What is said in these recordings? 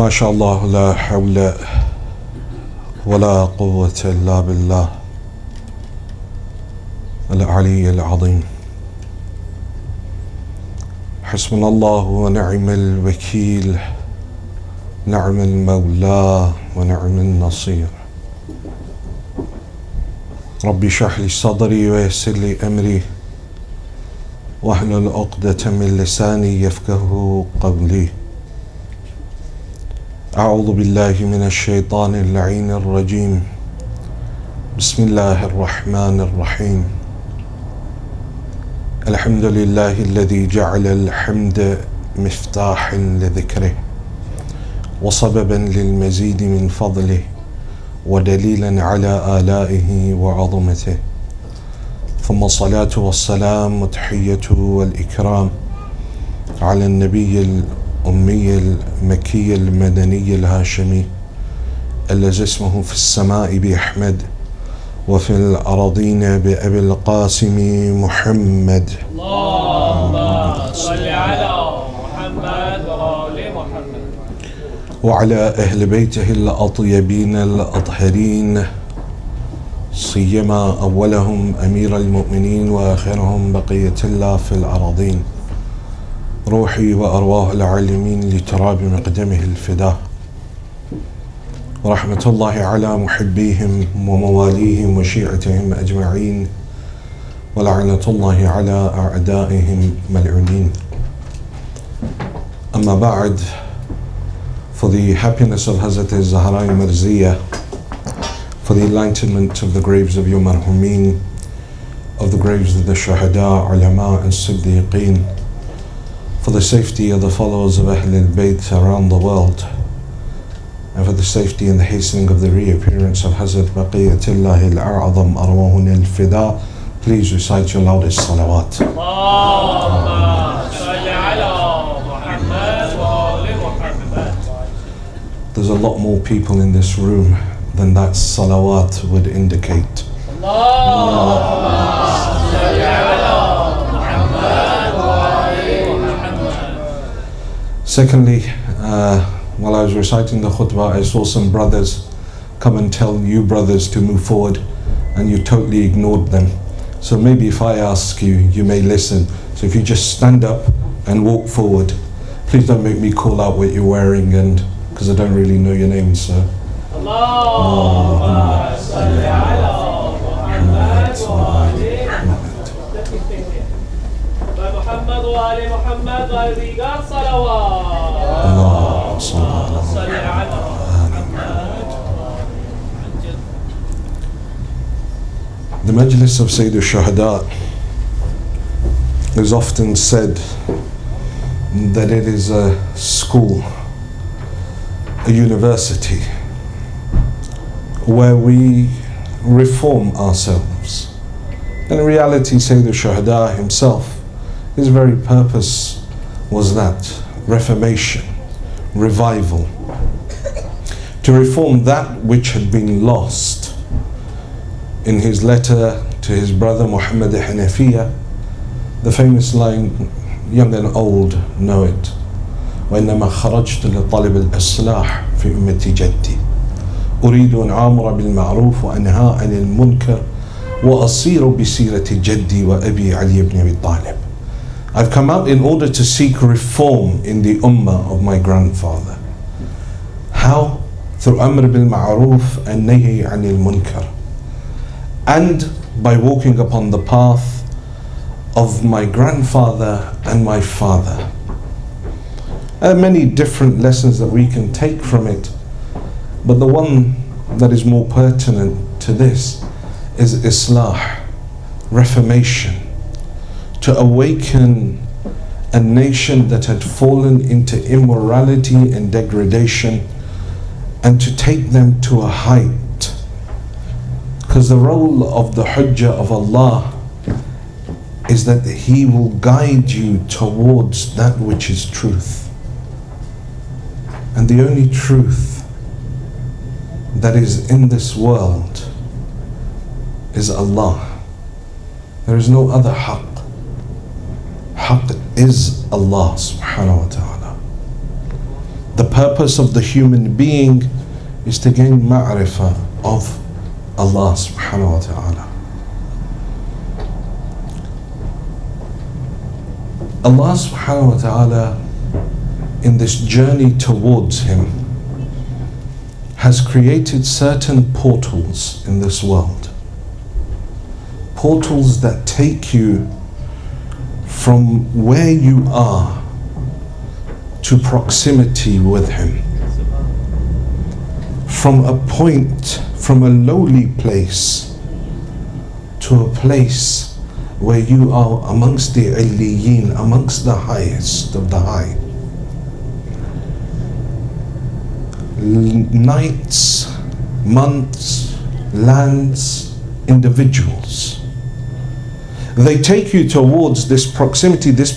ما شاء الله لا حول ولا قوة إلا بالله العلي العظيم. حسبنا الله ونعم الوكيل، نعم المولى ونعم النصير. ربي اشرح لي صدري ويسر لي أمري واحلل عقدة من لساني يفقه قولي. أعوذ بالله من الشيطان اللعين الرجيم. بسم الله الرحمن الرحيم. الحمد لله الذي جعل الحمد مفتاحا لذكره وسببا للمزيد من فضله ودليلا على آلائه وعظمته، ثم الصلاة والسلام والتحية والإكرام على النبي الأمي المكي المدني الهاشمي الذي اسمه في السماء بأحمد وفي الأراضين بأبي القاسم محمد. اللهم صل على محمد وآل محمد وعلى أهل بيته الأطيبين الأطهرين، سيما أولهم أمير المؤمنين وآخرهم بقية الله في الأراضين. روحي وأرواح العالمين لتراب مقدمه الفداء، ورحمة الله على محبيهم ومواليهم وشيعتهم أجمعين، ولعنة الله على أعدائهم ملعونين. أما بعد, for the happiness of Hazrat Zahra Marziyah, for the enlightenment of the graves of your marhumin, of the graves of the Shahada, Ulama and Siddiqeen, for the safety of the followers of Ahl al-Bayt around the world, and for the safety and the hastening of the reappearance of Hazrat Baqiyatullah al-A'zam Arwahun al-Fida, please recite your loudest salawat. There's a lot more people in this room than that salawat would indicate. Secondly, while I was reciting the khutbah, I saw some brothers come and tell you brothers to move forward, and you totally ignored them. So maybe if I ask you, you may listen. So if you just stand up and walk forward, please don't make me call out what you're wearing, and because I don't really know your name, sir. Allahumma salli ala Muhammad wa ali Muhammad wa ali Muhammad wa rigar salawat. Allahumma salli ala Muhammad. The Majlis of Sayyid al-Shuhada is often said that it is a school, a university, where we reform ourselves. And in reality, Sayyid al-Shuhada himself, his very purpose was that, reformation, revival, to reform that which had been lost. In his letter to his brother Muhammad Hanafiya, the famous line, young and old know it, وإنما خرجت لطلب الإصلاح في أمة جدي أريد أن آمر بالمعروف وأنهى عن المنكر وأصير بسيرة جدي وأبي علي بن أبي طالب. I've come out in order to seek reform in the ummah of my grandfather. How? Through amr bil ma'ruf and nahi anil munkar, and by walking upon the path of my grandfather and my father. There are many different lessons that we can take from it, but the one that is more pertinent to this is Islah, reformation, to awaken a nation that had fallen into immorality and degradation, and to take them to a height. Because the role of the Hujjah of Allah is that He will guide you towards that which is truth. And the only truth that is in this world is Allah. There is no other haqq. Haqq is Allah subhanahu wa ta'ala. The purpose of the human being is to gain ma'rifah of Allah subhanahu wa ta'ala. Allah subhanahu wa ta'ala, in this journey towards Him, has created certain portals in this world. Portals that take you from where you are to proximity with Him. From a point, from a lowly place to a place where you are amongst the Illiyin, amongst the highest of the high. Nights, months, lands, individuals. They take you towards this proximity that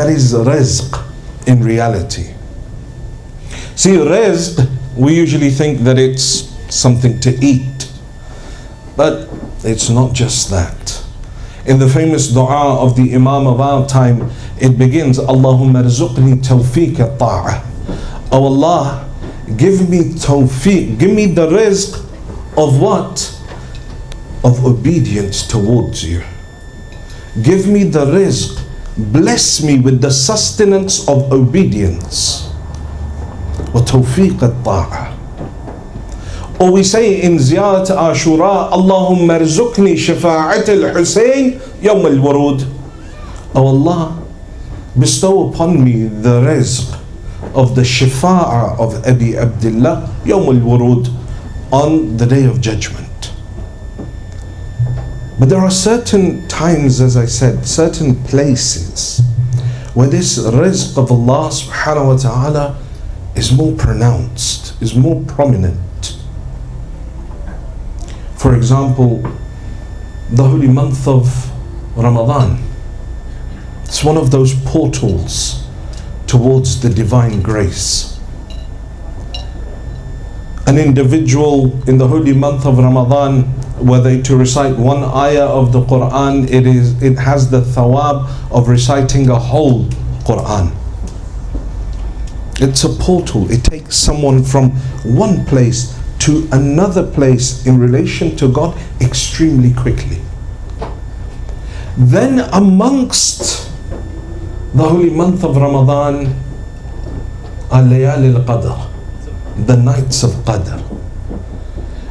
is rizq in reality. See, rizq, we usually think that it's something to eat, but it's not just that. In the famous dua of the Imam of our time, it begins, Allahumma rzuqni tawfiq al-ta'ah. Oh Allah, give me tawfiq, give me the rizq of what? Of obedience towards you. Give me the rizq, bless me with the sustenance of obedience. Wa tawfiq al-ta'ah. Or we say in Ziyarat Ashura, Allahumma rzuqni shafa'at al-Husayn yawm al-wurud. Oh Allah, bestow upon me the rizq of the shafa'ah of Abi Abdullah yawm al-wurud, on the day of judgment. But there are certain times, as I said, certain places where this rizq of Allah subhanahu wa ta'ala is more pronounced, is more prominent. For example, the holy month of Ramadan. It's one of those portals towards the divine grace. An individual in the holy month of Ramadan, were they to recite one ayah of the Quran, it has the thawab of reciting a whole Quran. It's a portal. It takes someone from one place to another place in relation to God extremely quickly. Then amongst the holy month of Ramadan, al-layali al-qadr, the nights of Qadr,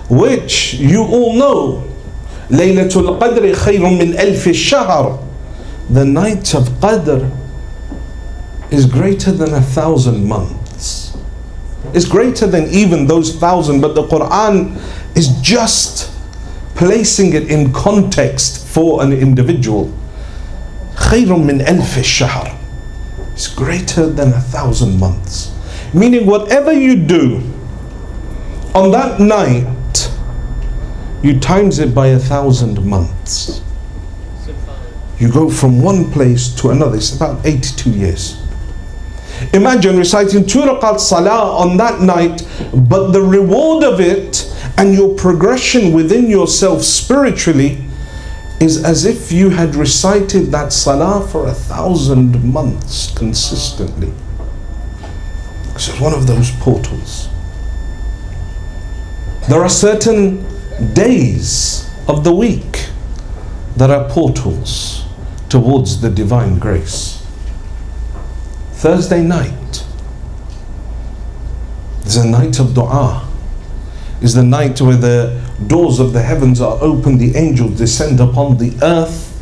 which you all know, Laylatul Qadr khayrun min alf ash-shahr. The night of Qadr is greater than 1,000 months. It's greater than even those 1,000, but the Quran is just placing it in context for an individual. Khayrun min alf ash-shahr. It's greater than 1,000 months. Meaning whatever you do on that night, you times it by 1,000 months. You go from one place to another. It's about 82 years. Imagine reciting 2 rakat salah on that night, but the reward of it and your progression within yourself spiritually is as if you had recited that salah for 1,000 months consistently. So it's one of those portals. There are certain days of the week that are portals towards the divine grace. Thursday night is a night of dua. Is the night where the doors of the heavens are open, the angels descend upon the earth,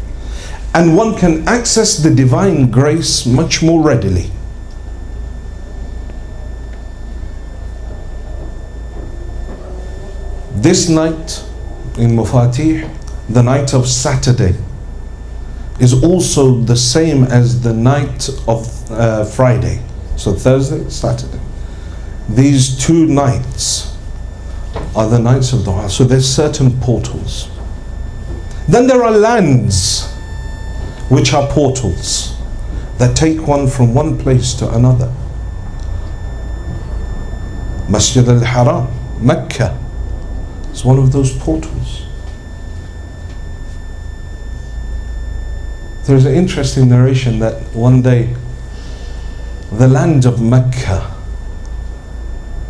and one can access the divine grace much more readily. This night in Mufatih, the night of Saturday, is also the same as the night of Friday. So Thursday, Saturday. These two nights are the nights of dua. So there's certain portals. Then there are lands which are portals that take one from one place to another. Masjid al-Haram, Mecca, is one of those portals. There's an interesting narration that one day the land of Mecca,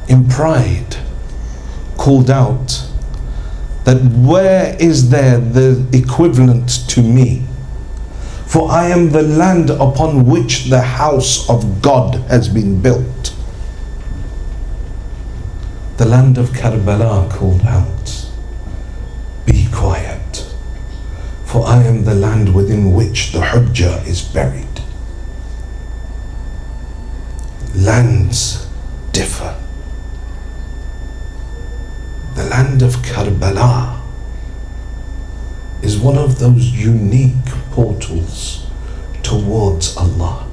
in pride, called out that where is there the equivalent to me? For I am the land upon which the house of God has been built. The land of Karbala called out, be quiet, for I am the land within which the Hujjah is buried. Lands differ. The land of Karbala is one of those unique portals towards Allah.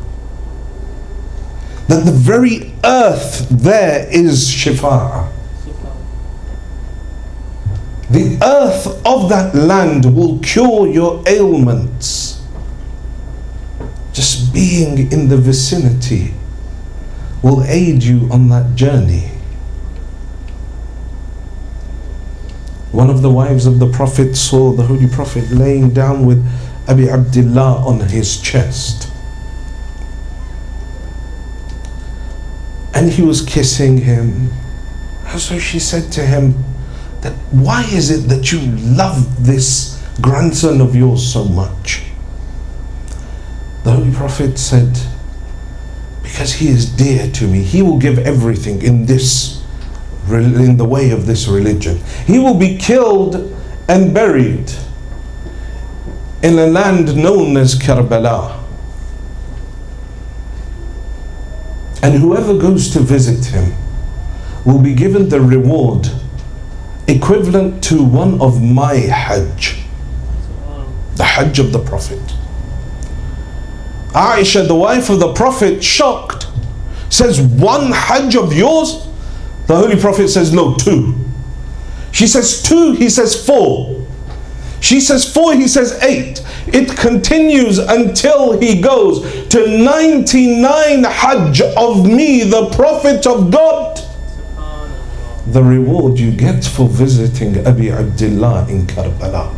That the very earth there is Shifa'ah. The earth of that land will cure your ailments. Just being in the vicinity will aid you on that journey. One of the wives of the Prophet saw the Holy Prophet laying down with Abi Abdullah on his chest. And he was kissing him. And so she said to him, that why is it that you love this grandson of yours so much? The Holy Prophet said, because he is dear to me. He will give everything in the way of this religion. He will be killed and buried in a land known as Karbala. And whoever goes to visit him will be given the reward equivalent to one of my Hajj, the Hajj of the Prophet. Aisha, the wife of the Prophet, shocked, says, one Hajj of yours? The Holy Prophet says, no, 2. She says 2, he says 4. She says 4, he says 8. It continues until he goes to 99 Hajj of me, the Prophet of God. The reward you get for visiting Abi Abdullah in Karbala.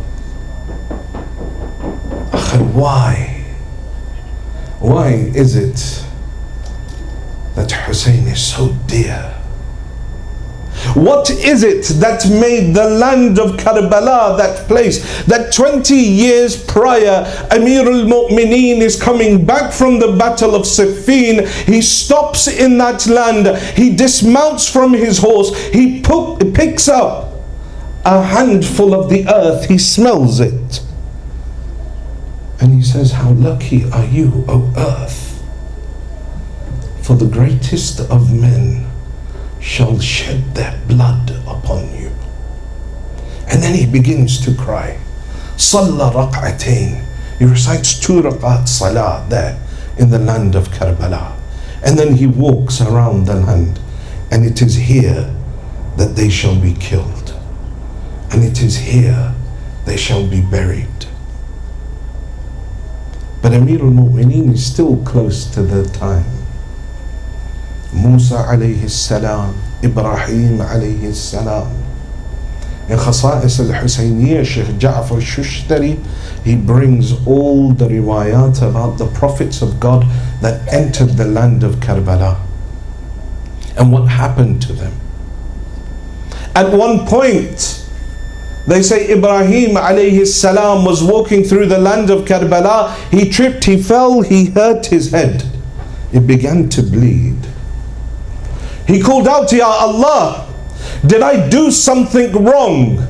Why? Why is it that Hussein is so dear? What is it that made the land of Karbala that place that 20 years prior Amir al-Mu'mineen is coming back from the battle of Siffin? He stops in that land, he dismounts from his horse, he picks up a handful of the earth, he smells it, and he says, how lucky are you, O earth, for the greatest of men shall shed their blood upon you. And then he begins to cry. Salla raq'atain. He recites 2 raq'at salah there in the land of Karbala. And then he walks around the land, and it is here that they shall be killed. And it is here they shall be buried. But Amir al-Mu'mineen is still close to the time. Musa alayhi salam, Ibrahim alayhi salam. In Khasa'is al-Husayniyah, Sheikh Ja'far Shushtari, he brings all the riwayat about the prophets of God that entered the land of Karbala and what happened to them. At one point, they say Ibrahim alayhi salam was walking through the land of Karbala. He tripped, he fell, he hurt his head. It began to bleed. He called out, Ya Allah, did I do something wrong?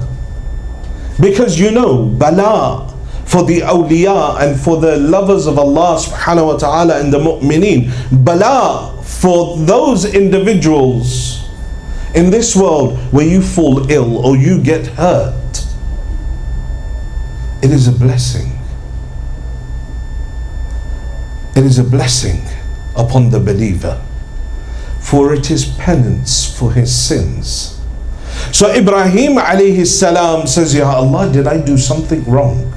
Because you know, bala for the awliya and for the lovers of Allah subhanahu wa ta'ala and the mu'mineen, bala for those individuals in this world where you fall ill or you get hurt, it is a blessing. It is a blessing upon the believer, for it is penance for his sins. So Ibrahim alayhi salam says, Ya Allah, did I do something wrong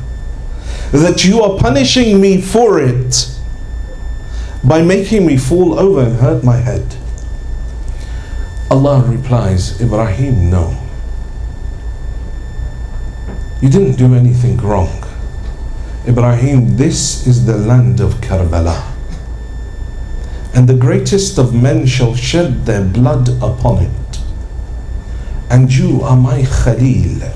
that you are punishing me for it by making me fall over and hurt my head? Allah replies, Ibrahim, no. You didn't do anything wrong. Ibrahim, this is the land of Karbala. and the greatest of men shall shed their blood upon it. And you are my Khalil.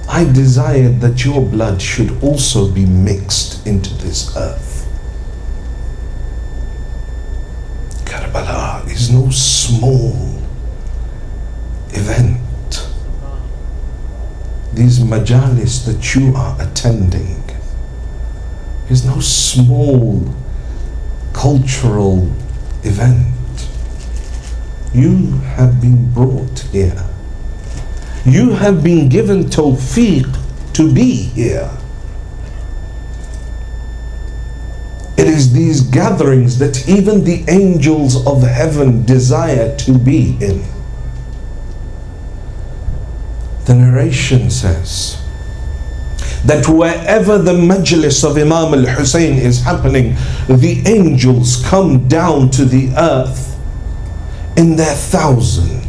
I desired that your blood should also be mixed into this earth. Karbala is no small event. These majalis that you are attending is no small cultural event. You have been brought here. You have been given tawfiq to be here. It is these gatherings that even the angels of heaven desire to be in. The narration says that wherever the majlis of Imam al-Hussein is happening, the angels come down to the earth in their thousands.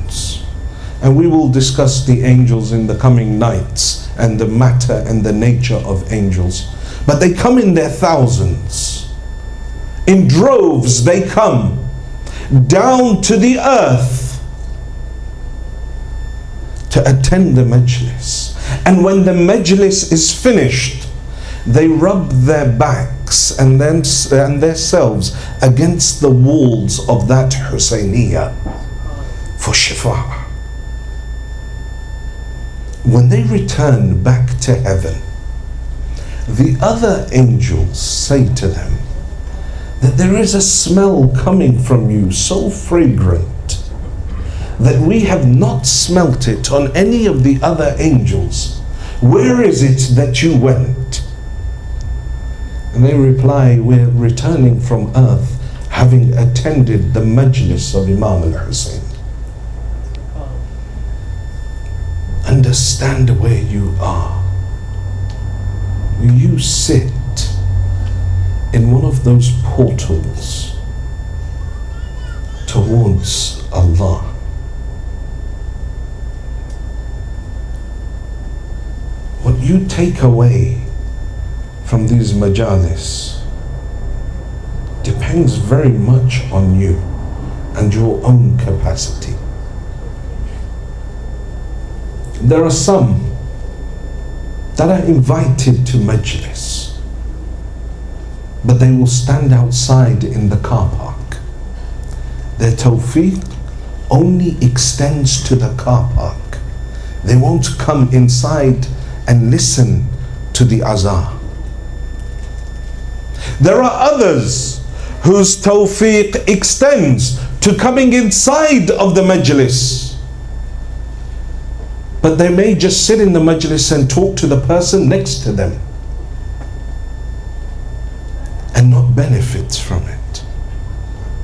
And we will discuss the angels in the coming nights and the matter and the nature of angels. But they come in their thousands. In droves they come down to the earth to attend the majlis. And when the majlis is finished, they rub their backs and themselves against the walls of that Husayniyah for shifa. When they return back to heaven, the other angels say to them that there is a smell coming from you so fragrant that we have not smelt it on any of the other angels. Where is it that you went? And they reply, we're returning from earth, having attended the majlis of Imam al-Hussein. Understand where you are. You sit in one of those portals towards Allah. What you take away from these majalis depends very much on you and your own capacity. There are some that are invited to majlis, but they will stand outside in the car park. Their tawfiq only extends to the car park. They won't come inside and listen to the azan. There are others whose tawfiq extends to coming inside of the majlis, but they may just sit in the majlis and talk to the person next to them and not benefit from it.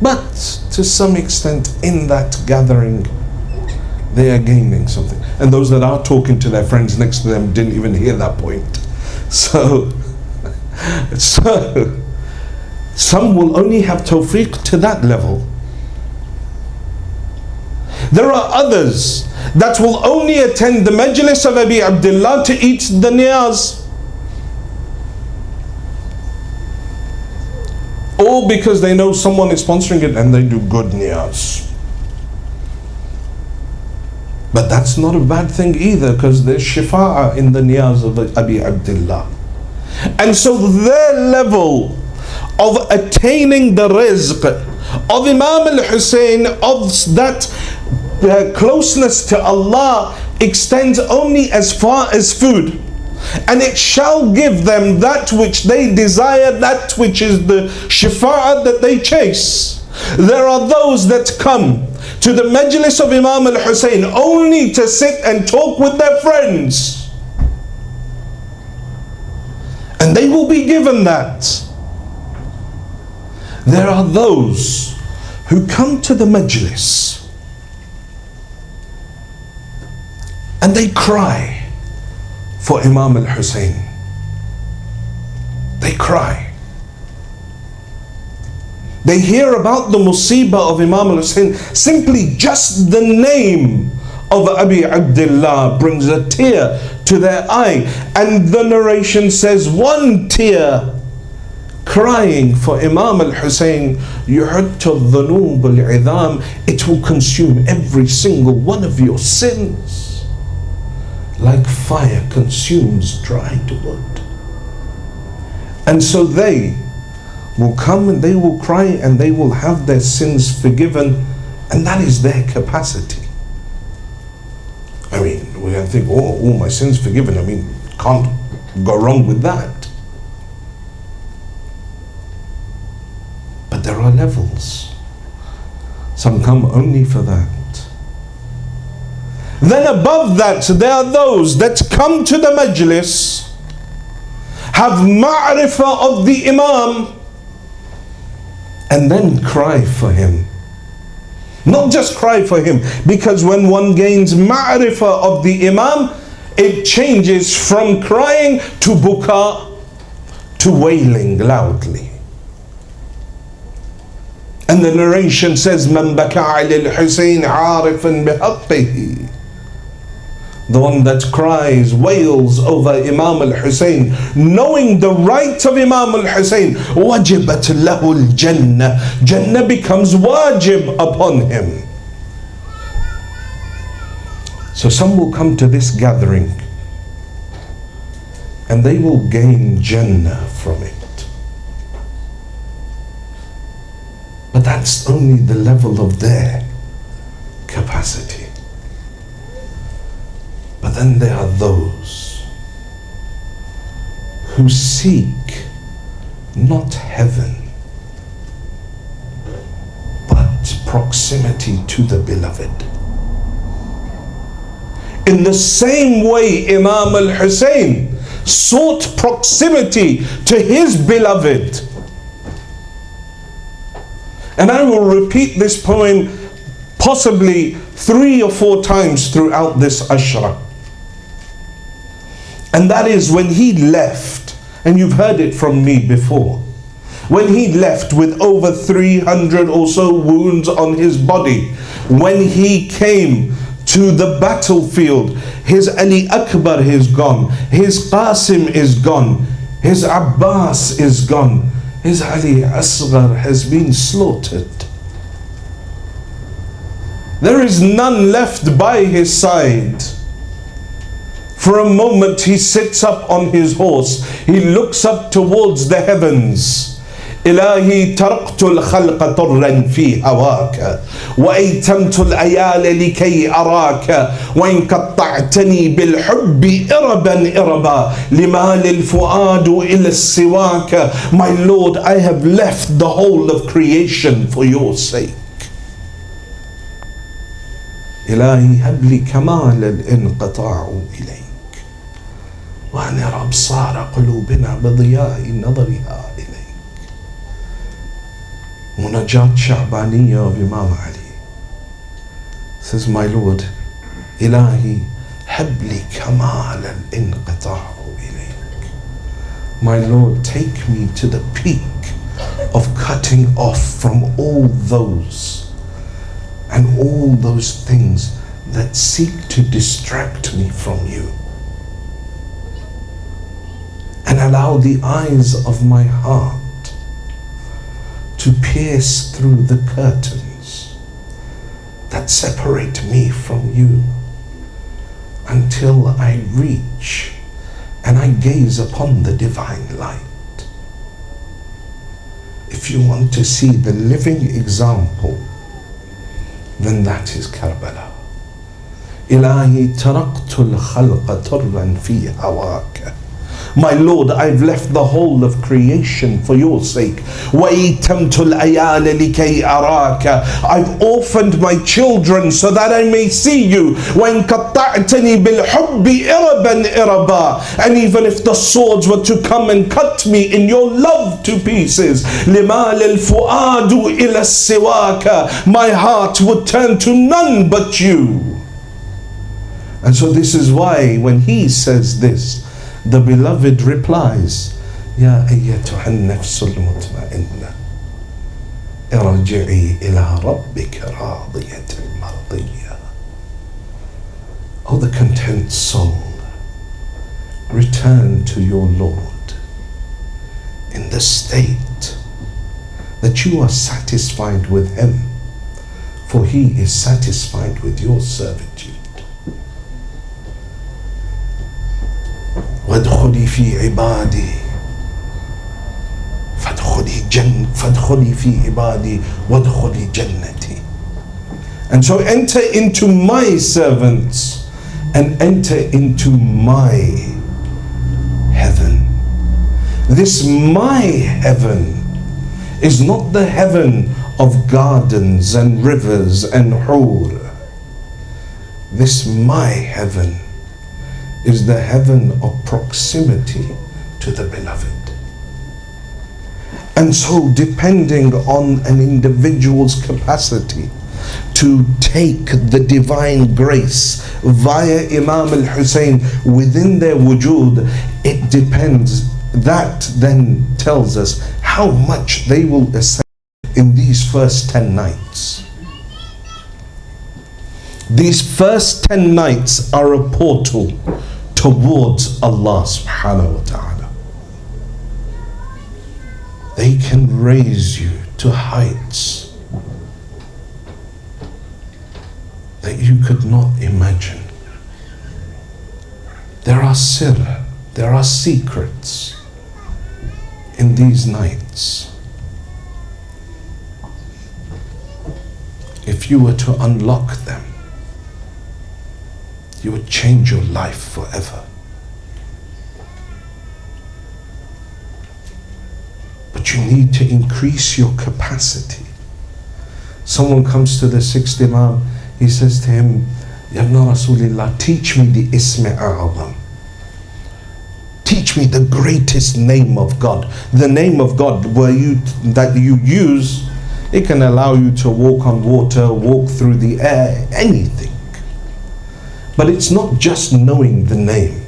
But to some extent in that gathering, they are gaining something. And those that are talking to their friends next to them didn't even hear that point. So some will only have tawfiq to that level. There are others that will only attend the majlis of Abi Abdullah to eat the niyaz, all because they know someone is sponsoring it and they do good niyaz. But that's not a bad thing either, because there's shifa'ah in the niyaz of Abi Abdullah. And so their level of attaining the rizq of Imam al-Hussein, of that closeness to Allah, extends only as far as food. And it shall give them that which they desire, that which is the shifa'ah that they chase. There are those that come to the majlis of Imam al-Hussein only to sit and talk with their friends, and they will be given that. There are those who come to the majlis and they cry for Imam al-Hussein. They cry. They hear about the musibah of Imam al-Hussein. Simply just the name of Abi Abdullah brings a tear to their eye. And the narration says one tear crying for Imam al-Hussein, يُحُتُّ الذُّنُوبُ الْعِظَامِ, it will consume every single one of your sins, like fire consumes dried wood. And so they will come and they will cry and they will have their sins forgiven, and that is their capacity. I mean, we can think, oh, all my sins forgiven. I mean, can't go wrong with that. But there are levels. Some come only for that. Then above that, there are those that come to the majlis, have ma'rifah of the Imam, and then cry for him. Not just cry for him, because when one gains ma'rifah of the Imam, it changes from crying to buka, to wailing loudly. And the narration says, "Man baka 'ala al-Husayn 'arifan bihaqqihi." The one that cries, wails over Imam al-Hussein, knowing the right of Imam al-Hussein, wajibat lahu al-Jannah. Jannah becomes wajib upon him. So some will come to this gathering and they will gain Jannah from it. But that's only the level of their capacity. But then there are those who seek not heaven, but proximity to the beloved. In the same way Imam al-Hussein sought proximity to his beloved. And I will repeat this poem possibly 3 or 4 times throughout this ashra. And that is when he left, and you've heard it from me before, when he left with over 300 or so wounds on his body, when he came to the battlefield, his Ali Akbar is gone, his Qasim is gone, his Abbas is gone, his Ali Asghar has been slaughtered. There is none left by his side. For a moment he sits up on his horse, he looks up towards the heavens. إلهي تركت الخلق طرا في هواك وأيتمت الأيال لكي أراك وإن قطعتني بالحب إربا إربا لما للفؤاد إلى السواك. My Lord, I have left the whole of creation for your sake. إلهي هب لي كمال الانقطاع إليك وأنر أبصار قلوبنا بضياء نظرها إليك. Munajat Sha'baniya of Imam Ali says, my Lord, Ilahi habli kamal al-inqita'u ilayk. My Lord, take me to the peak of cutting off from all those and all those things that seek to distract me from you, and allow the eyes of my heart to pierce through the curtains that separate me from you until I reach and I gaze upon the divine light. If you want to see the living example, then that is Karbala. Ilahi taraktul khalqa turran fi hawaka. My Lord, I've left the whole of creation for your sake. وَإِتَمْتُ الْأَيَالَ لِكَيْ أَرَاكَ. I've orphaned my children so that I may see you. وَإِنْ قَطَّعْتَنِي بِالْحُبِّ إِرَبًا إِرَبًا. And even if the swords were to come and cut me in your love to pieces, لِمَا لِلْفُؤَادُ إِلَى السِّوَاكَ. My heart would turn to none but you. And so this is why when he says this, the beloved replies, Ya ayyatuha an-nafsul mutma'inna irji'i ila rabbika radiyatan mardiyya. O the content soul, return to your Lord in the state that you are satisfied with him, for he is satisfied with your servitude. وَادْخُلِي فِي عِبَادِي فَادْخُلِي فِي عِبَادِي وَادْخُلِي جَنَّتِي. And so enter into my servants and enter into my heaven. This my heaven is not the heaven of gardens and rivers and hur. This my heaven is the heaven of proximity to the beloved. And so, depending on an individual's capacity to take the divine grace via Imam al-Hussein within their wujud, it depends. That then tells us how much they will ascend in these first 10 nights. These first 10 nights are a portal towards Allah subhanahu wa ta'ala. They can raise you to heights that you could not imagine. There are sirr, there are secrets in these nights. If you were to unlock them, you would change your life forever. But you need to increase your capacity. Someone comes to the sixth Imam, he says to him, Ya Ibn Rasulillah, teach me the Ism A'adham. Teach me the greatest name of God. The name of God that you use, it can allow you to walk on water, walk through the air, anything. But it's not just knowing the name.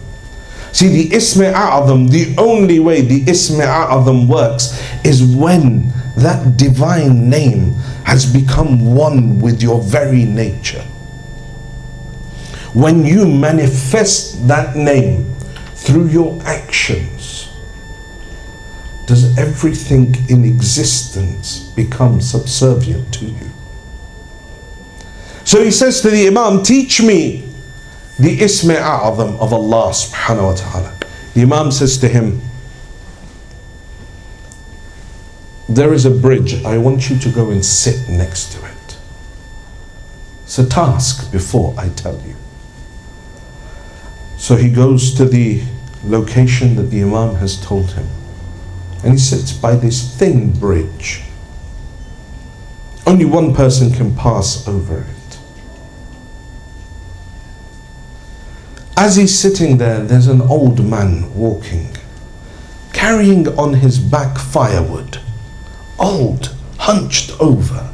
See, the Ism A'adham, the only way the Ism A'adham works is when that divine name has become one with your very nature. When you manifest that name through your actions, does everything in existence become subservient to you? So he says to the Imam, teach me the Ism A'adham of Allah subhanahu wa ta'ala. The Imam says to him, there is a bridge, I want you to go and sit next to it. It's a task before I tell you. So he goes to the location that the Imam has told him, and he sits by this thin bridge. Only one person can pass over it. As he's sitting there, there's an old man walking, carrying on his back firewood, old, hunched over,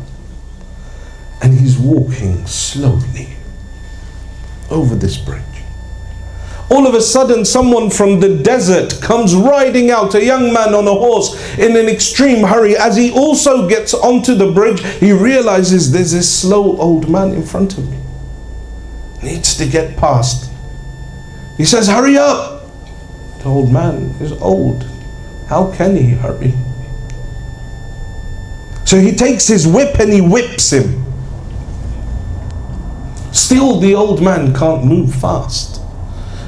and he's walking slowly over this bridge. All of a sudden, someone from the desert comes riding out, a young man on a horse in an extreme hurry. As he also gets onto the bridge, he realizes there's this slow old man in front of me. Needs to get past. He says, hurry up. The old man is old. How can he hurry? So he takes his whip and he whips him. Still, the old man can't move fast.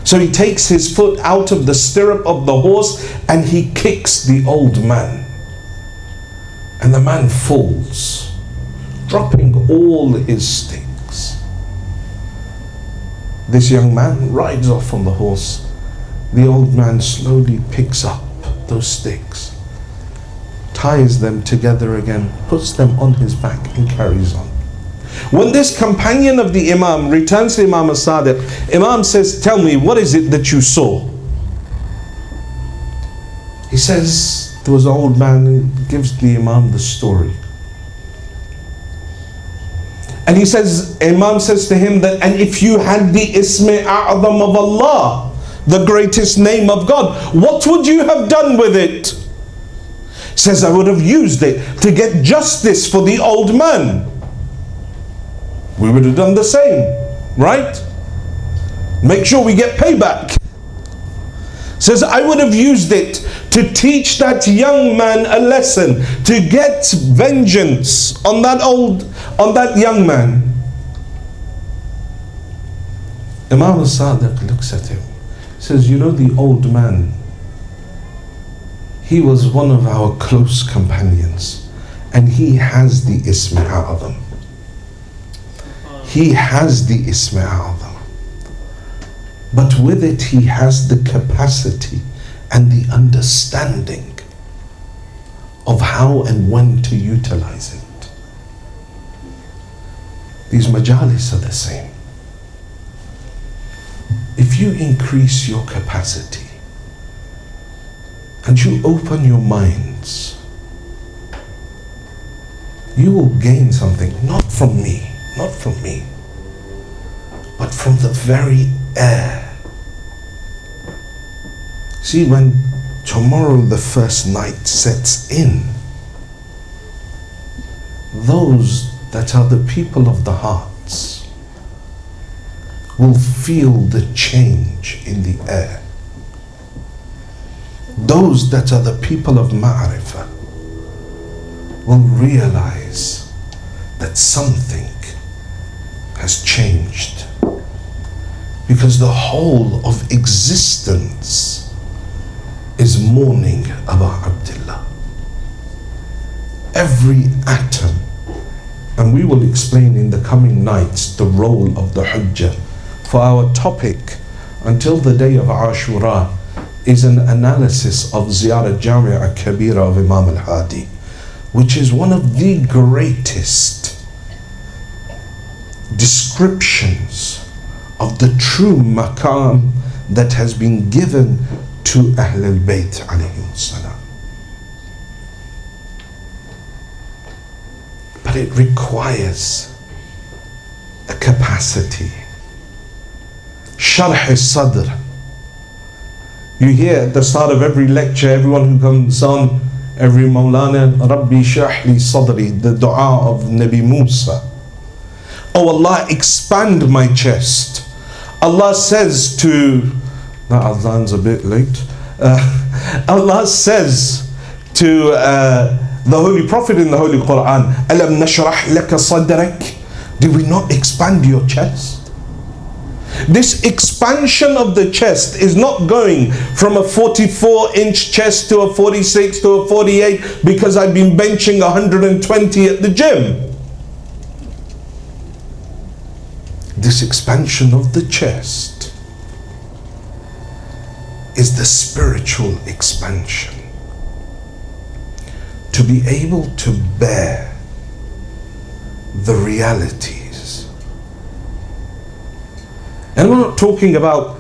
So he takes his foot out of the stirrup of the horse and he kicks the old man. And the man falls, dropping all his sticks. This young man rides off on the horse. The old man slowly picks up those sticks, ties them together again, puts them on his back and carries on. When this companion of the Imam returns to Imam as-Sadiq, Imam says, tell me, what is it that you saw? He says, there was an old man who gives the Imam the story. And he says, Imam says to him that, and if you had the Ism A'adham of Allah, the greatest name of God, what would you have done with it? He says, I would have used it to get justice for the old man. We would have done the same, right? Make sure we get payback. Says, I would have used it to teach that young man a lesson, to get vengeance on that young man. Imam al-Sadiq looks at him, says, you know, the old man, he was one of our close companions, and he has the Ism A'adham. He has the Ism A'adham. But with it, he has the capacity and the understanding of how and when to utilize it. These majalis are the same. If you increase your capacity and you open your minds, you will gain something, not from me, but from the very air. See, when tomorrow the first night sets in, those that are the people of the hearts will feel the change in the air. Those that are the people of Ma'rifah will realize that something has changed, because the whole of existence is mourning about Abdullah. Every atom, and we will explain in the coming nights the role of the Hujjah. For our topic until the day of Ashura is an analysis of Ziyarat Jami' al-Kabira of Imam al-Hadi, which is one of the greatest descriptions of the true maqam that has been given to Ahl al-Bayt alayhim salam. But it requires a capacity. Sharh al-Sadr. You hear at the start of every lecture, everyone who comes on, every Mawlana, Rabbi Shrah li Sadri, the dua of Nabi Musa. Oh Allah, expand my chest. Allah says to, the adhan's a bit late. Allah says to the Holy Prophet in the Holy Quran, Alam nashrah laka sadrak? Did we not expand your chest? This expansion of the chest is not going from a 44-inch chest to a 46 to a 48 because I've been benching 120 at the gym. This expansion of the chest is the spiritual expansion. To be able to bear the realities. And we're not talking about,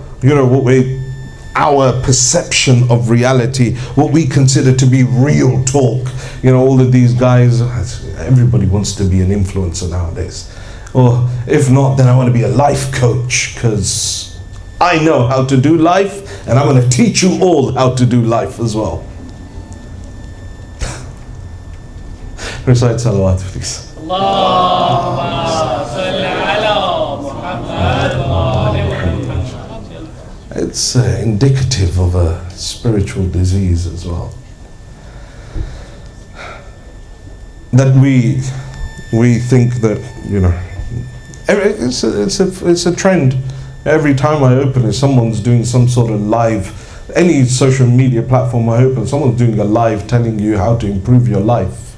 our perception of reality, what we consider to be real talk. All of these guys, everybody wants to be an influencer nowadays. Or if not, then I want to be a life coach, because I know how to do life, and I'm going to teach you all how to do life as well. Recite salawat, please. It's indicative of a spiritual disease as well. That we think that, it's a trend. Every time I open it, someone's doing some sort of live, any social media platform I open, someone's doing a live telling you how to improve your life.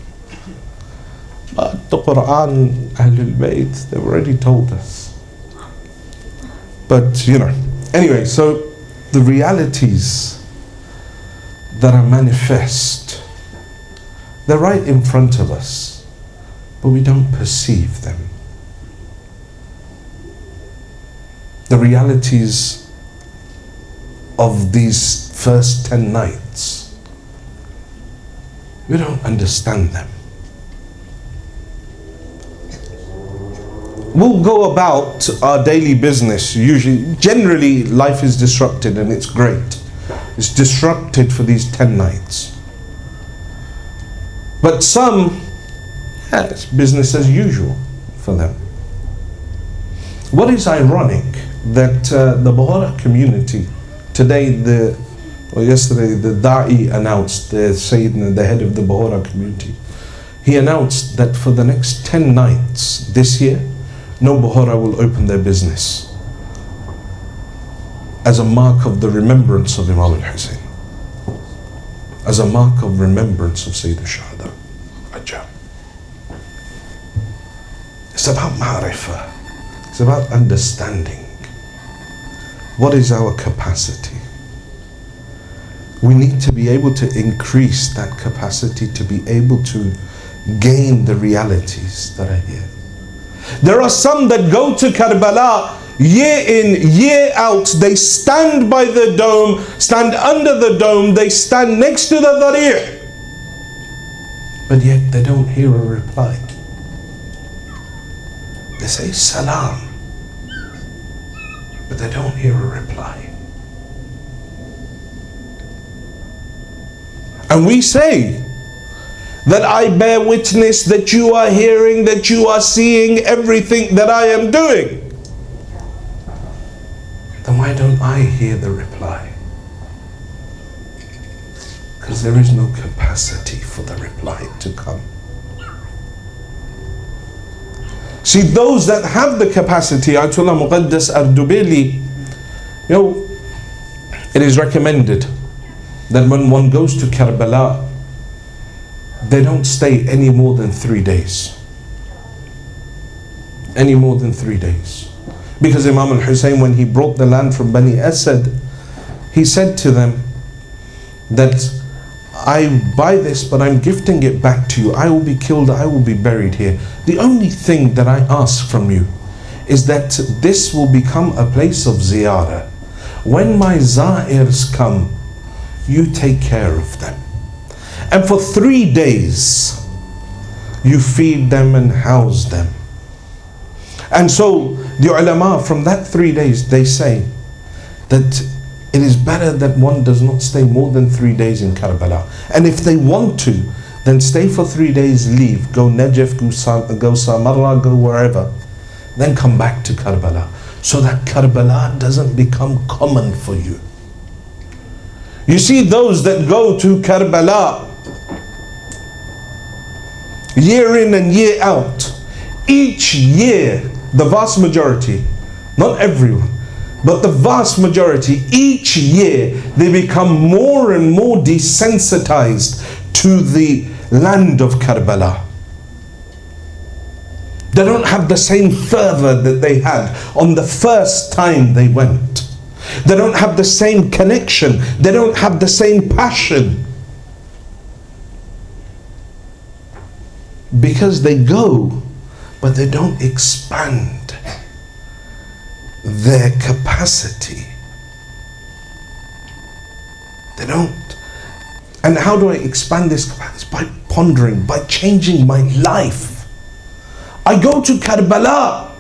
But the Quran, Ahlul Bayt, they've already told us. But, anyway, so the realities that are manifest, they're right in front of us, but we don't perceive them. The realities of these first 10 nights, we don't understand them. We'll go about our daily business. Generally, life is disrupted, and it's great. It's disrupted for these 10 nights. But some, it's business as usual for them. What is ironic that the Bahara community today, Well, yesterday the Da'i announced, the Sayyidina, the head of the Bahura community, he announced that for the next 10 nights this year, no Bahura will open their business as a mark of the remembrance of Imam al-Hussein, as a mark of remembrance of Sayyid al-Shuhada. Ajab. It's about ma'rifah. It's about understanding. What is our capacity? We need to be able to increase that capacity to be able to gain the realities that are here. There are some that go to Karbala year in, year out. They stand by the dome, stand under the dome, they stand next to the Dhari', but yet they don't hear a reply. They say salam, but they don't hear a reply. And we say that I bear witness that you are hearing, that you are seeing everything that I am doing. Then why don't I hear the reply? Because there is no capacity for the reply to come. See, those that have the capacity, Ayatollah Muqaddas Ardubeli, it is recommended that when one goes to Karbala, they don't stay any more than 3 days. Any more than 3 days. Because Imam al-Hussein, when he brought the land from Bani Asad, he said to them that I buy this, but I'm gifting it back to you. I will be killed, I will be buried here. The only thing that I ask from you is that this will become a place of ziyarah. When my za'irs come, you take care of them. And for 3 days, you feed them and house them. And so the ulama, from that 3 days, they say that it is better that one does not stay more than 3 days in Karbala. And if they want to, then stay for 3 days, leave, go Najaf, go Samarra, go wherever, then come back to Karbala, so that Karbala doesn't become common for you. You see, those that go to Karbala year in and year out, each year, the vast majority, not everyone, but the vast majority, each year they become more and more desensitized to the land of Karbala. They don't have the same fervor that they had on the first time they went. They don't have the same connection. They don't have the same passion. Because they go, but they don't expand their capacity. They don't. And how do I expand this capacity? By pondering, by changing my life. I go to Karbala,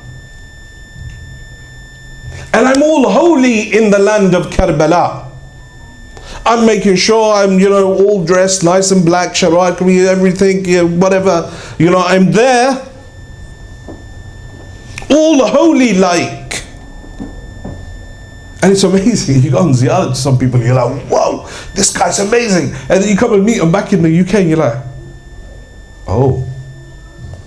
and I'm all holy in the land of Karbala. I'm making sure I'm, all dressed nice and black, sharakri, everything, whatever, I'm there. All holy like. And it's amazing. You go on ziyarah to some people, you're like, whoa, this guy's amazing. And then you come and meet him back in the UK, and you're like, oh,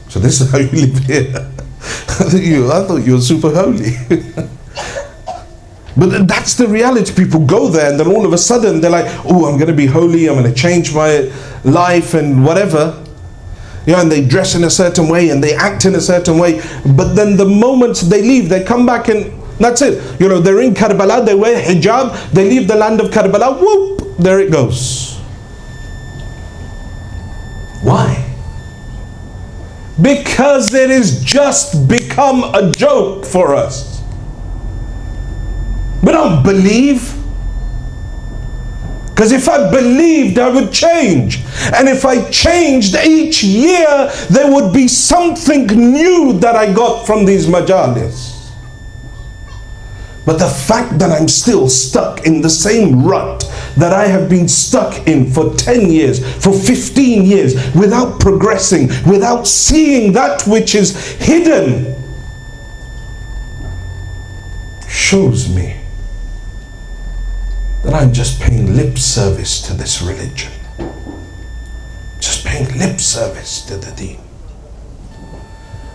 so this is how you live here. I thought you were super holy. But that's the reality. People go there, and then all of a sudden they're like, oh, I'm going to be holy, I'm going to change my life and whatever. And they dress in a certain way and they act in a certain way. But then the moment they leave, they come back and that's it. They're in Karbala, they wear hijab, they leave the land of Karbala, whoop, there it goes. Why? Because it has just become a joke for us. We don't believe. Because if I believed, I would change. And if I changed each year, there would be something new that I got from these majalis. But the fact that I'm still stuck in the same rut that I have been stuck in for 10 years, for 15 years, without progressing, without seeing that which is hidden, shows me that I'm just paying lip service to this religion. Just paying lip service to the deen.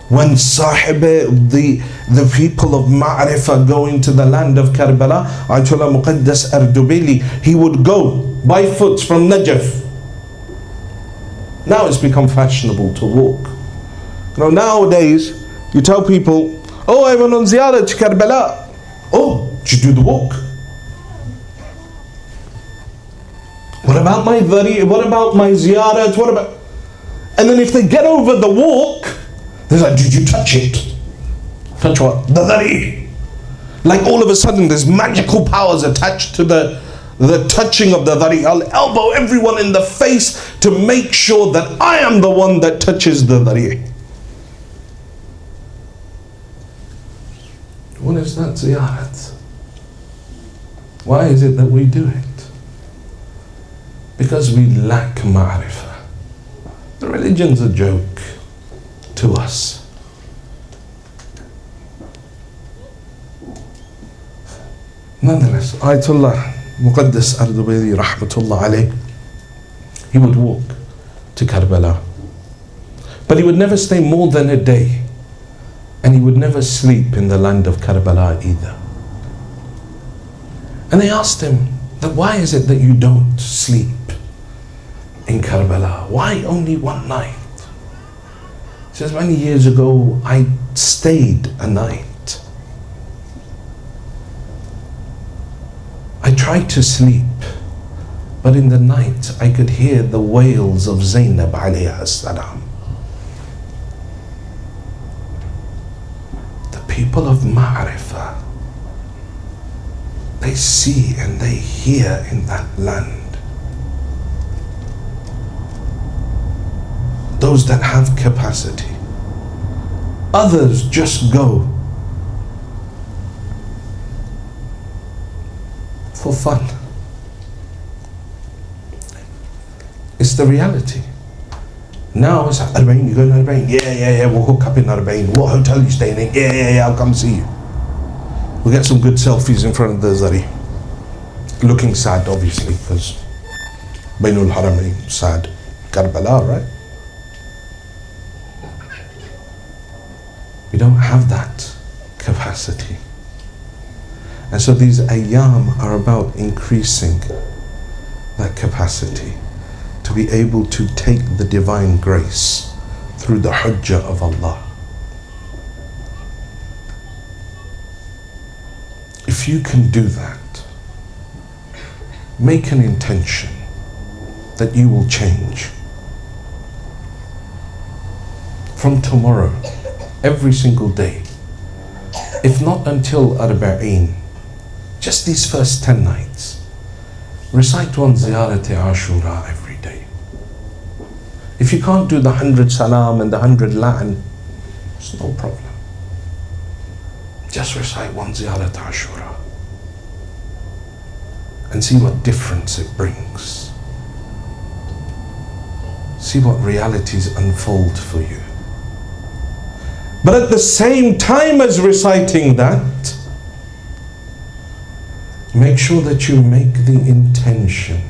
When the people of Ma'rifah go into the land of Karbala, Ayatollah Muqaddas Ardubili, he would go by foot from Najaf. Now it's become fashionable to walk. Nowadays, you tell people, oh, I went on ziyarah to Karbala. Oh, did you do the walk? What about my dhari? What about my ziyarat? What about? And then if they get over the walk, they're like, did you touch it? Touch what? The dhari. Like all of a sudden there's magical powers attached to the touching of the dhari. I'll elbow everyone in the face to make sure that I am the one that touches the dhari. What is that ziyarat? Why is it that we do it? Because we lack ma'rifah. The religion's a joke to us. Nonetheless, Ayatollah Muqaddas Ardubili rahmatullah alayh, he would walk to Karbala. But he would never stay more than a day. And he would never sleep in the land of Karbala either. And they asked him, that why is it that you don't sleep in Karbala? Why only one night? He says, many years ago, I stayed a night. I tried to sleep, but in the night I could hear the wails of Zainab alayha salam. The people of Ma'rifah, they see and they hear in that land. Those that have capacity. Others just go for fun. It's the reality. Now it's Arba'in, you go to Arba'in? Yeah, we'll hook up in Arba'in. What hotel are you staying in? Yeah, I'll come see you. We'll get some good selfies in front of the Zari. Looking sad, obviously, because Bainul Haramain, sad. Karbala, right? We don't have that capacity. And so these ayyam are about increasing that capacity to be able to take the divine grace through the hujjah of Allah. If you can do that, make an intention that you will change. From tomorrow, every single day, if not until Arba'in, just these first 10 nights, recite one Ziyarat Ashura every day. If you can't do the 100 salam and the 100 la'an, it's no problem. Just recite one Ziyarat Ashura and see what difference it brings. See what realities unfold for you. But at the same time as reciting that, make sure that you make the intention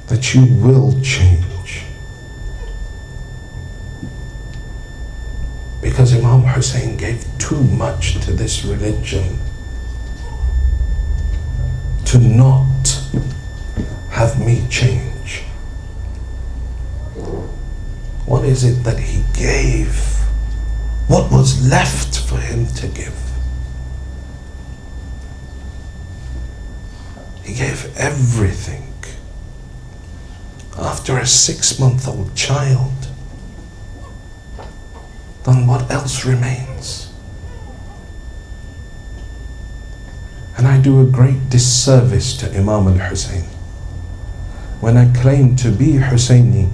that you will change. Because Imam Hussein gave too much to this religion to not have me change. What is it that he gave? What was left for him to give? He gave everything. After a 6-month-old child, then what else remains? And I do a great disservice to Imam al-Hussein when I claim to be Husseini,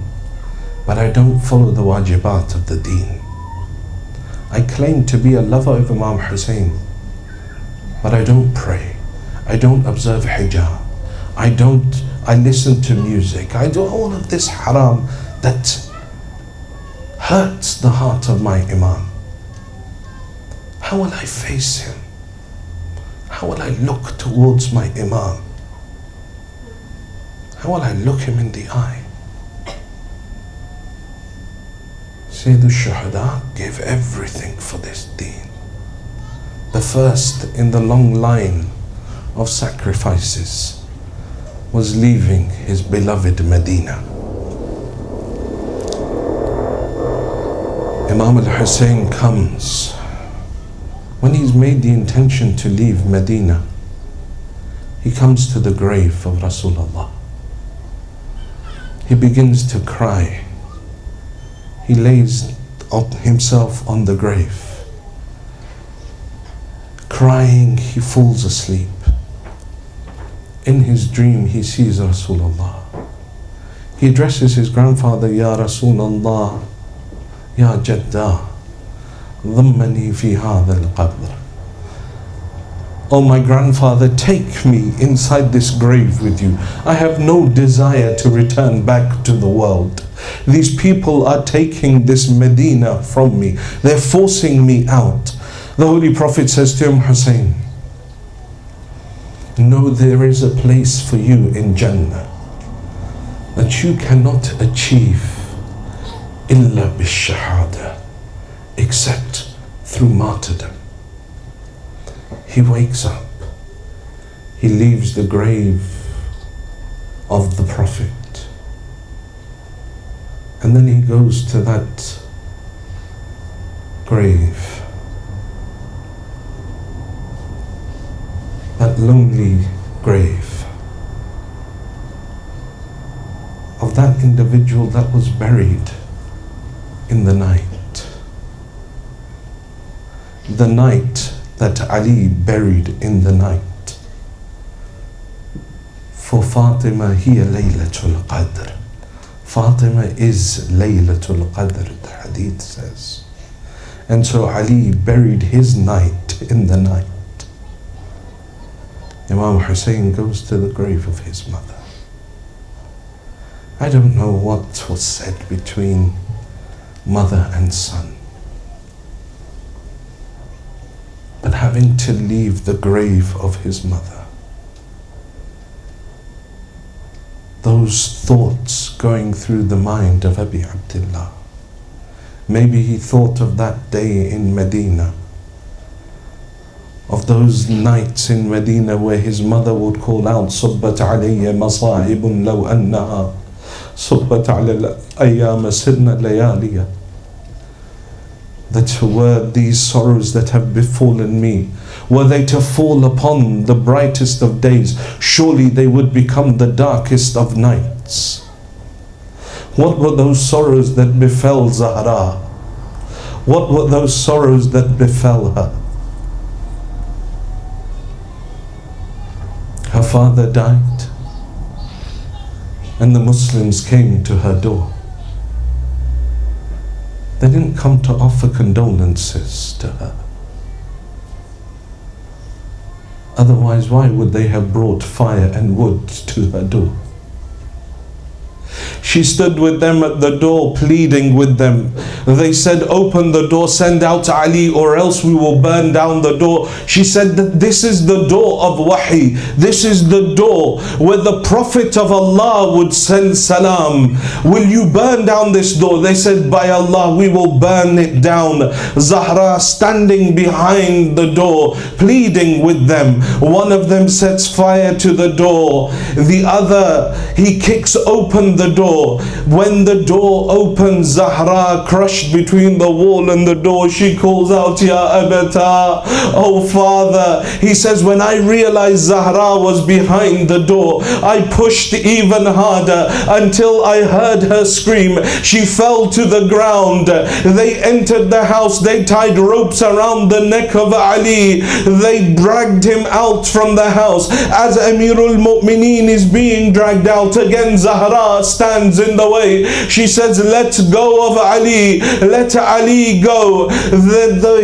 but I don't follow the wajibat of the deen. I claim to be a lover of Imam Hussein, but I don't pray. I don't observe hijab. I listen to music. I do all of this haram that hurts the heart of my Imam. How will I face him? How how will I look towards my Imam? How will I look him in the eye? Sayyid al-Shuhada gave everything for this deen. The first in the long line of sacrifices was leaving his beloved Medina. Imam al-Hussein comes. When he's made the intention to leave Medina, he comes to the grave of Rasulullah. He begins to cry. He lays himself on the grave. Crying, he falls asleep. In his dream, he sees Rasulullah. He addresses his grandfather, Ya Rasulullah, Ya Jaddah, ضمني في هذا القبر. Oh my grandfather, take me inside this grave with you. I have no desire to return back to the world. These people are taking this Medina from me. They're forcing me out. The Holy Prophet says to him, Hussein, know there is a place for you in Jannah that you cannot achieve illa bishahada, except through martyrdom. He wakes up. He leaves the grave of the Prophet. And then he goes to that grave, that lonely grave of that individual that was buried in the night. The night that Ali buried in the night. For Fatima, hiya Laylatul Qadr. Fatima is Laylatul Qadr, the hadith says. And so Ali buried his night in the night. Imam Hussein goes to the grave of his mother. I don't know what was said between mother and son, but having to leave the grave of his mother, those thoughts going through the mind of Abi Abdullah. Maybe he thought of that day in Medina, of those nights in Medina where his mother would call out, صُبَّتْ عَلَيَّ مَصَائِبٌ لَوْ أَنَّهَا صُبَّتْ عَلَى الْأَيَّامَ سِرْنَ لَيَالِيَ. That were these sorrows that have befallen me, were they to fall upon the brightest of days, surely they would become the darkest of nights. What were those sorrows that befell Zahra? What were those sorrows that befell her? Her father died, and the Muslims came to her door. They didn't come to offer condolences to her. Otherwise, why would they have brought fire and wood to her door? She stood with them at the door, pleading with them. They said, open the door, send out Ali, or else we will burn down the door. She said that this is the door of Wahi. This is the door where the Prophet of Allah would send salam. Will you burn down this door? They said, by Allah, we will burn it down. Zahra standing behind the door, pleading with them. One of them sets fire to the door. The other, he kicks open the door. When the door opens, Zahra crushed between the wall and the door, she calls out, Ya Abata, oh father. He says, when I realized Zahra was behind the door, I pushed even harder until I heard her scream. She fell to the ground. They entered the house. They tied ropes around the neck of Ali. They dragged him out from the house. As Amirul Mu'mineen is being dragged out, again Zahra stands stands in the way. She says, let go of Ali, let Ali go.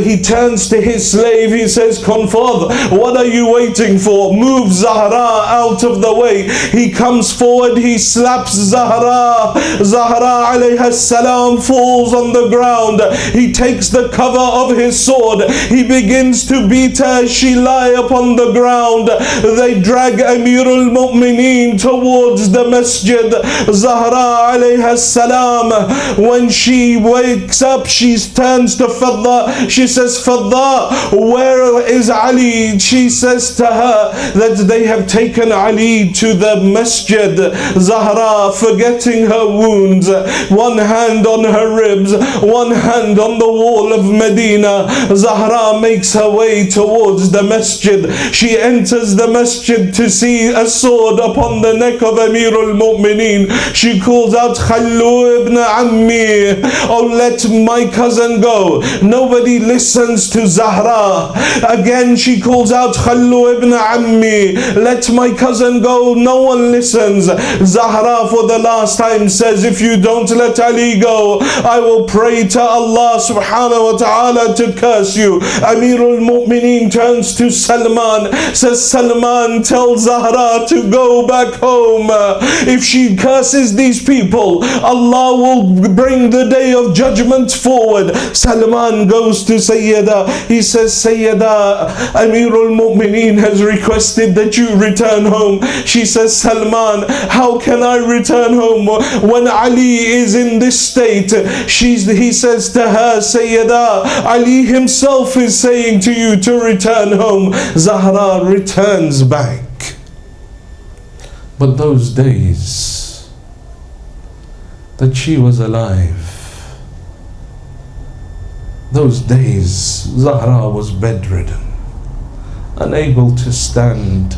He turns to his slave, he says, Konfad, what are you waiting for? Move Zahra out of the way. He comes forward, he slaps Zahra. Zahra alayha salam falls on the ground. He takes the cover of his sword. He begins to beat her. She lie upon the ground. They drag Amir al-Mu'mineen towards the masjid. Zahra alayha salam, when she wakes up, she turns to Fadda. She says, Fadda, where is Ali? She says to her that they have taken Ali to the masjid. Zahra, forgetting her wounds, one hand on her ribs, one hand on the wall of Medina, Zahra makes her way towards the masjid. She enters the masjid to see a sword upon the neck of Amir al-Mu'mineen. She calls out, Khallu ibn Ammi, oh, let my cousin go. Nobody listens to Zahra. Again she calls out, Khallu ibn Ammi, let my cousin go. No one listens. Zahra for the last time says, if you don't let Ali go, I will pray to Allah subhanahu wa ta'ala to curse you. Amir al-Mu'mineen turns to Salman, says, Salman, tell Zahra to go back home. If she curses these people, Allah will bring the day of judgment forward. Salman goes to Sayyida. He says, Sayyida, Amir al-Mu'mineen has requested that you return home. She says, Salman, how can I return home when Ali is in this state? He says to her, Sayyida, Ali himself is saying to you to return home. Zahra returns back. But those days that she was alive, those days Zahra was bedridden, unable to stand.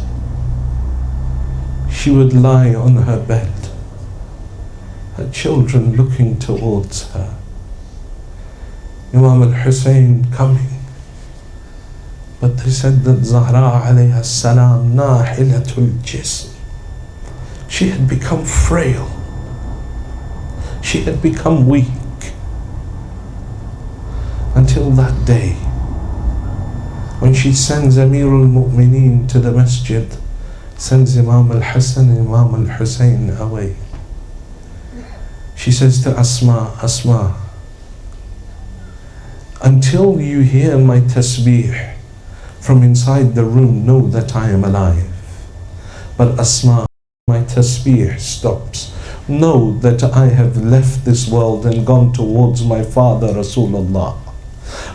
She would lie on her bed, her children looking towards her. Imam al-Hussein coming. But they said that Zahra alayha salam nahilatul jism. She had become frail. She had become weak. Until that day, when she sends Amir al-Mu'mineen to the masjid, sends Imam al-Hassan and Imam al-Hussein away. She says to Asma, Asma, until you hear my tasbih from inside the room, know that I am alive. But Asma, my tasbih stops. Know that I have left this world and gone towards my father Rasulullah.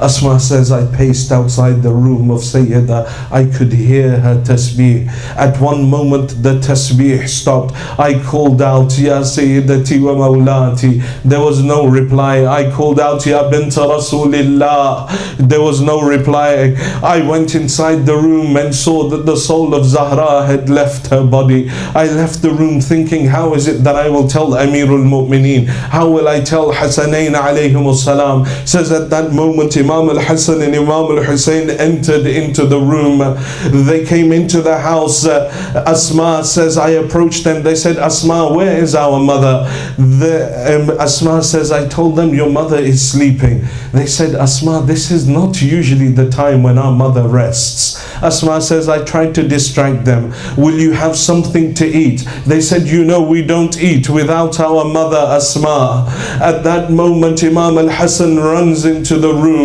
Asma says, I paced outside the room of Sayyida. I could hear her tasbih. At one moment the tasbih stopped. I called out, Ya Sayyidati wa Mawlati. There was no reply. I called out, Ya Bint Rasulillah. There was no reply. I went inside the room and saw that the soul of Zahra had left her body. I left the room thinking, how is it that I will tell Amir al-Mu'mineen? How will I tell Hassanain alayhim as-salam? Says at that moment Imam al-Hassan and Imam al-Hussein entered into the room. They came into the house. Asma says, I approached them. They said, Asma, where is our mother? Asma says, I told them your mother is sleeping. They said, Asma, this is not usually the time when our mother rests. Asma says, I tried to distract them. Will you have something to eat? They said, you know, we don't eat without our mother Asma. At that moment, Imam al-Hassan runs into the room.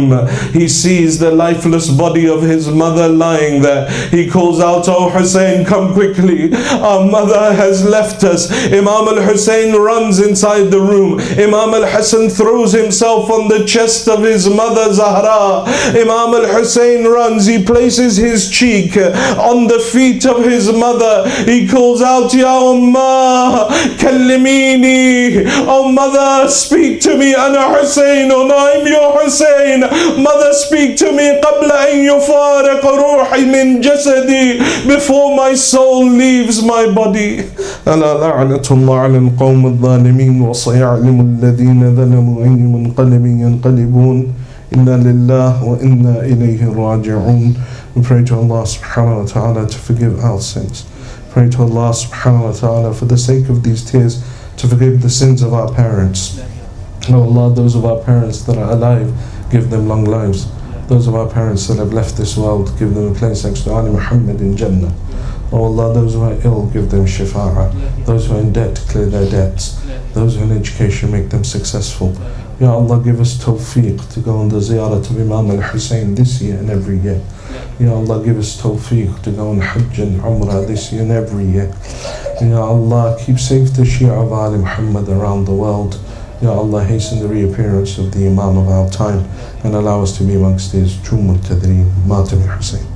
He sees the lifeless body of his mother lying there. He calls out, oh Hussein, come quickly. Our mother has left us. Imam al-Hussein runs inside the room. Imam al-Hassan throws himself on the chest of his mother Zahra. Imam al-Hussein runs. He places his cheek on the feet of his mother. He calls out, Ya Ummah, Kallimini. Oh mother, speak to me. Ana Hussein, and I'm your Hussein. Mother, speak to me. قبل أن يفارق روحي من جسدي, before my soul leaves my body. ألا لعنة الله على القوم الظالمين وسيعلم الذين ظلموا أي منقلب ينقلبون إنا لله وإنا إليه راجعون. We pray to Allah subhanahu wa ta'ala to forgive our sins. Pray to Allah subhanahu wa ta'ala for the sake of these tears to forgive the sins of our parents. Oh Allah, those of our parents that are alive, give them long lives. Those of our parents that have left this world, give them a place next to Ali Muhammad in Jannah. Oh Allah, those who are ill, give them shifa'ah. Those who are in debt, clear their debts. Those who are in education, make them successful. Ya Allah, give us tawfiq to go on the ziyarat of Imam al-Hussein this year and every year. Ya Allah, give us tawfiq to go on Hajj and Umrah this year and every year. Ya Allah, keep safe the Shia of Ali Muhammad around the world. Ya Allah, hasten the reappearance of the Imam of our time and allow us to be amongst his true muqtadreen. Matam Hussein.